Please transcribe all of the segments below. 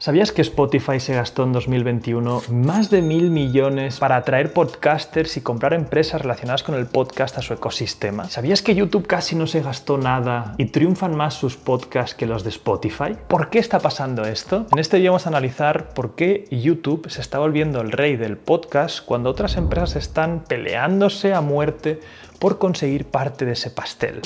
¿Sabías que Spotify se gastó en 2021 más de 1.000 millones para atraer podcasters y comprar empresas relacionadas con el podcast a su ecosistema? ¿Sabías que YouTube casi no se gastó nada y triunfan más sus podcasts que los de Spotify? ¿Por qué está pasando esto? En este vídeo vamos a analizar por qué YouTube se está volviendo el rey del podcast cuando otras empresas están peleándose a muerte por conseguir parte de ese pastel.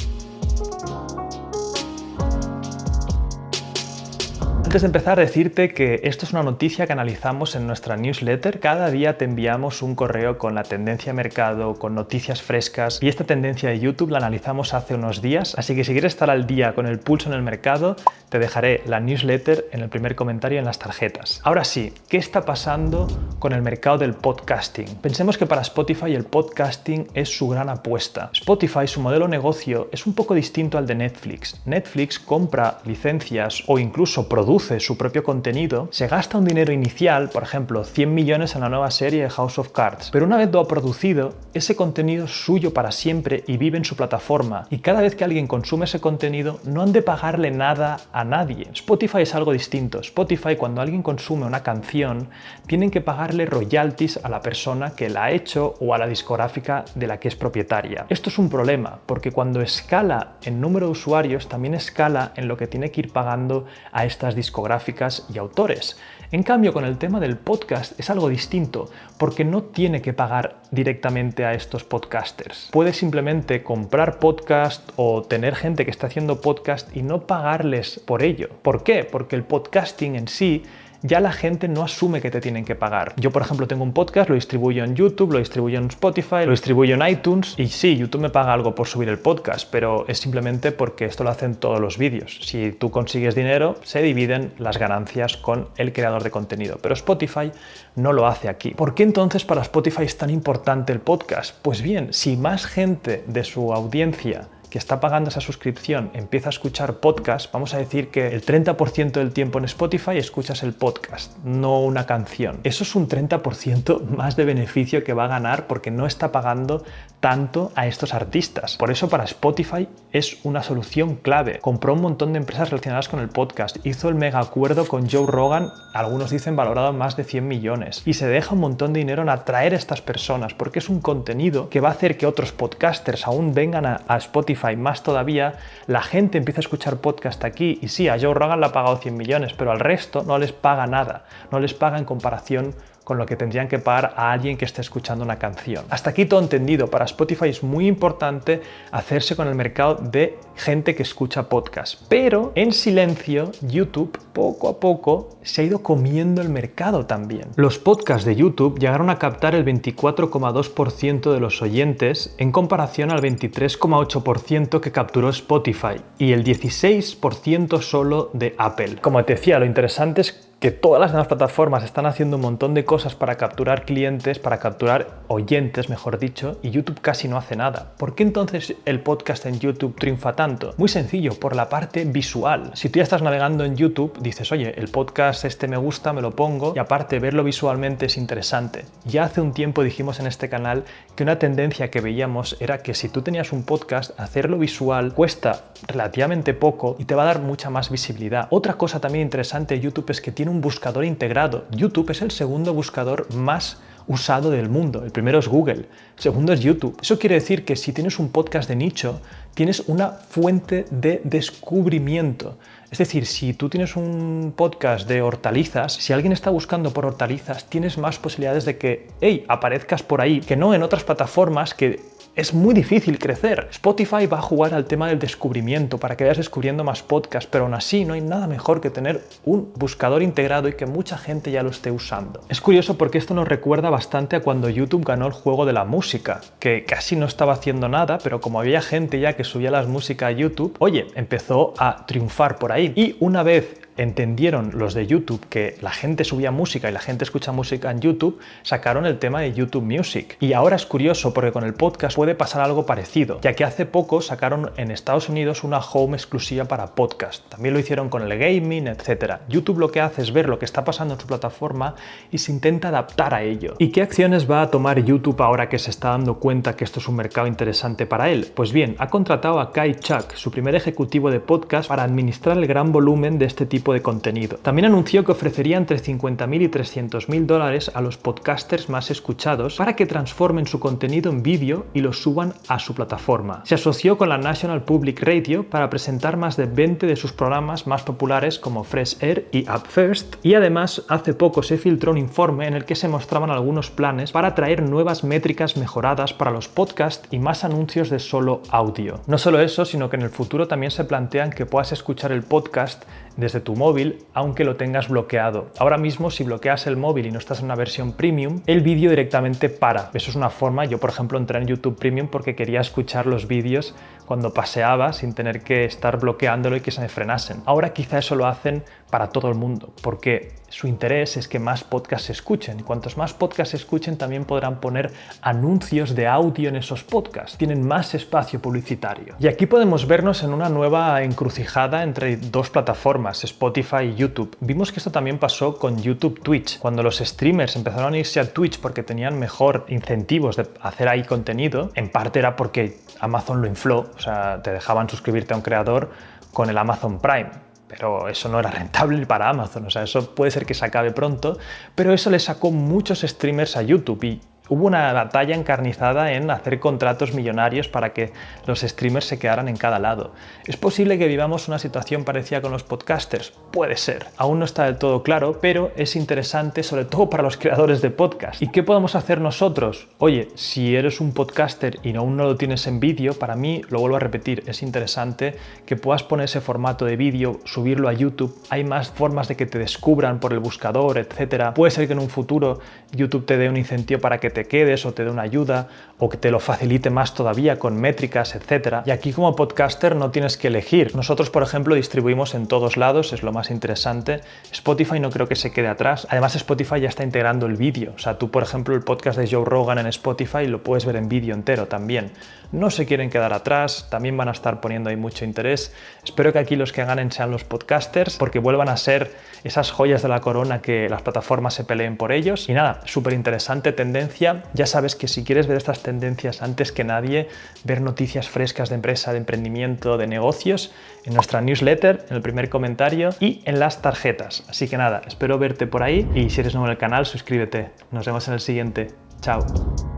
Antes de empezar, decirte que esto es una noticia que analizamos en nuestra newsletter. Cada día te enviamos un correo con la tendencia de mercado, con noticias frescas, y esta tendencia de YouTube la analizamos hace unos días, así que si quieres estar al día con el pulso en el mercado, te dejaré la newsletter en el primer comentario en las tarjetas. Ahora sí, ¿qué está pasando con el mercado del podcasting? Pensemos que para Spotify el podcasting es su gran apuesta. Spotify, su modelo de negocio, es un poco distinto al de Netflix. Netflix compra licencias o incluso produce su propio contenido, se gasta un dinero inicial, por ejemplo, 100 millones en la nueva serie de House of Cards, pero una vez lo ha producido, ese contenido es suyo para siempre y vive en su plataforma, y cada vez que alguien consume ese contenido no han de pagarle nada a nadie. Spotify es algo distinto. Spotify, cuando alguien consume una canción, tienen que pagarle royalties a la persona que la ha hecho o a la discográfica de la que es propietaria. Esto es un problema, porque cuando escala en número de usuarios, también escala en lo que tiene que ir pagando a estas discográficas y autores. En cambio, con el tema del podcast es algo distinto, porque no tiene que pagar directamente a estos podcasters. Puede simplemente comprar podcast o tener gente que está haciendo podcast y no pagarles por ello. ¿Por qué? Porque el podcasting en sí ya la gente no asume que te tienen que pagar. Yo, por ejemplo, tengo un podcast, lo distribuyo en YouTube, lo distribuyo en Spotify, lo distribuyo en iTunes y sí, YouTube me paga algo por subir el podcast, pero es simplemente porque esto lo hacen todos los vídeos. Si tú consigues dinero, se dividen las ganancias con el creador de contenido, pero Spotify no lo hace aquí. ¿Por qué entonces para Spotify es tan importante el podcast? Pues bien, si más gente de su audiencia que está pagando esa suscripción empieza a escuchar podcast, vamos a decir que el 30% del tiempo en Spotify escuchas el podcast, no una canción. Eso es un 30% más de beneficio que va a ganar porque no está pagando tanto a estos artistas. Por eso para Spotify es una solución clave. Compró un montón de empresas relacionadas con el podcast, hizo el mega acuerdo con Joe Rogan, algunos dicen valorado en más de 100 millones, y se deja un montón de dinero en atraer a estas personas porque es un contenido que va a hacer que otros podcasters aún vengan a Spotify más todavía, la gente empieza a escuchar podcast aquí y sí, a Joe Rogan le ha pagado 100 millones, pero al resto no les paga nada, no les paga en comparación con lo que tendrían que pagar a alguien que esté escuchando una canción. Hasta aquí todo entendido. Para Spotify es muy importante hacerse con el mercado de gente que escucha podcast, pero en silencio YouTube poco a poco se ha ido comiendo el mercado también. Los podcasts de YouTube llegaron a captar el 24,2% de los oyentes en comparación al 23,8% que capturó Spotify y el 16% solo de Apple. Como te decía, lo interesante es que todas las demás plataformas están haciendo un montón de cosas para capturar clientes, para capturar oyentes, mejor dicho, y YouTube casi no hace nada. ¿Por qué entonces el podcast en YouTube triunfa tanto? Muy sencillo, por la parte visual. Si tú ya estás navegando en YouTube, dices, oye, el podcast este me gusta, me lo pongo, y aparte verlo visualmente es interesante. Ya hace un tiempo dijimos en este canal que una tendencia que veíamos era que si tú tenías un podcast, hacerlo visual cuesta relativamente poco y te va a dar mucha más visibilidad. Otra cosa también interesante de YouTube es que tiene un buscador integrado. YouTube es el segundo buscador más usado del mundo. El primero es Google, el segundo es YouTube. Eso quiere decir que si tienes un podcast de nicho, tienes una fuente de descubrimiento. Es decir, si tú tienes un podcast de hortalizas, si alguien está buscando por hortalizas, tienes más posibilidades de que, hey, aparezcas por ahí, que no en otras plataformas que es muy difícil crecer. Spotify va a jugar al tema del descubrimiento para que vayas descubriendo más podcasts, pero aún así no hay nada mejor que tener un buscador integrado y que mucha gente ya lo esté usando. Es curioso porque esto nos recuerda bastante a cuando YouTube ganó el juego de la música, que casi no estaba haciendo nada, pero como había gente ya que subía las músicas a YouTube, oye, empezó a triunfar por ahí. Y una vez entendieron los de YouTube que la gente subía música y la gente escucha música en YouTube, sacaron el tema de YouTube Music. Y ahora es curioso porque con el podcast puede pasar algo parecido, ya que hace poco sacaron en Estados Unidos una home exclusiva para podcast. También lo hicieron con el gaming, etc. YouTube lo que hace es ver lo que está pasando en su plataforma y se intenta adaptar a ello. ¿Y qué acciones va a tomar YouTube ahora que se está dando cuenta que esto es un mercado interesante para él? Pues bien, ha contratado a Kai Chuck, su primer ejecutivo de podcast, para administrar el gran volumen de este tipo tipo de contenido. También anunció que ofrecería entre 50.000 y 300.000 dólares a los podcasters más escuchados para que transformen su contenido en vídeo y lo suban a su plataforma. Se asoció con la National Public Radio para presentar más de 20 de sus programas más populares como Fresh Air y Up First, y además hace poco se filtró un informe en el que se mostraban algunos planes para traer nuevas métricas mejoradas para los podcasts y más anuncios de solo audio. No solo eso, sino que en el futuro también se plantean que puedas escuchar el podcast desde tu móvil aunque lo tengas bloqueado. Ahora mismo, si bloqueas el móvil y no estás en una versión premium, el vídeo directamente para. Eso es una forma. Yo, por ejemplo, entré en YouTube Premium porque quería escuchar los vídeos cuando paseaba sin tener que estar bloqueándolo y que se me frenasen. Ahora quizá eso lo hacen para todo el mundo, porque su interés es que más podcasts se escuchen, y cuantos más podcasts se escuchen también podrán poner anuncios de audio en esos podcasts, tienen más espacio publicitario. Y aquí podemos vernos en una nueva encrucijada entre dos plataformas, Spotify y YouTube. Vimos que esto también pasó con YouTube Twitch, cuando los streamers empezaron a irse a Twitch porque tenían mejor incentivos de hacer ahí contenido. En parte era porque Amazon lo infló, o sea, te dejaban suscribirte a un creador con el Amazon Prime. Pero eso no era rentable para Amazon, o sea, eso puede ser que se acabe pronto, pero eso le sacó muchos streamers a YouTube y hubo una batalla encarnizada en hacer contratos millonarios para que los streamers se quedaran en cada lado. ¿Es posible que vivamos una situación parecida con los podcasters? Puede ser. Aún no está del todo claro, pero es interesante sobre todo para los creadores de podcast. ¿Y qué podemos hacer nosotros? Oye, si eres un podcaster y aún no lo tienes en vídeo, para mí, lo vuelvo a repetir, es interesante que puedas poner ese formato de vídeo, subirlo a YouTube. Hay más formas de que te descubran por el buscador, etc. Puede ser que en un futuro YouTube te dé un incentivo para que te quedes o te dé una ayuda o que te lo facilite más todavía con métricas, etcétera. Y aquí como podcaster no tienes que elegir. Nosotros, por ejemplo, distribuimos en todos lados, es lo más interesante. Spotify no creo que se quede atrás. Además, Spotify ya está integrando el vídeo. O sea, tú, por ejemplo, el podcast de Joe Rogan en Spotify lo puedes ver en vídeo entero también. No se quieren quedar atrás, también van a estar poniendo ahí mucho interés. Espero que aquí los que ganen sean los podcasters porque vuelvan a ser esas joyas de la corona que las plataformas se peleen por ellos. Y nada, súper interesante tendencia. Ya sabes que si quieres ver estas tendencias antes que nadie, ver noticias frescas de empresa, de emprendimiento, de negocios, en nuestra newsletter, en el primer comentario y en las tarjetas. Así que nada, espero verte por ahí y si eres nuevo en el canal, suscríbete. Nos vemos en el siguiente. Chao.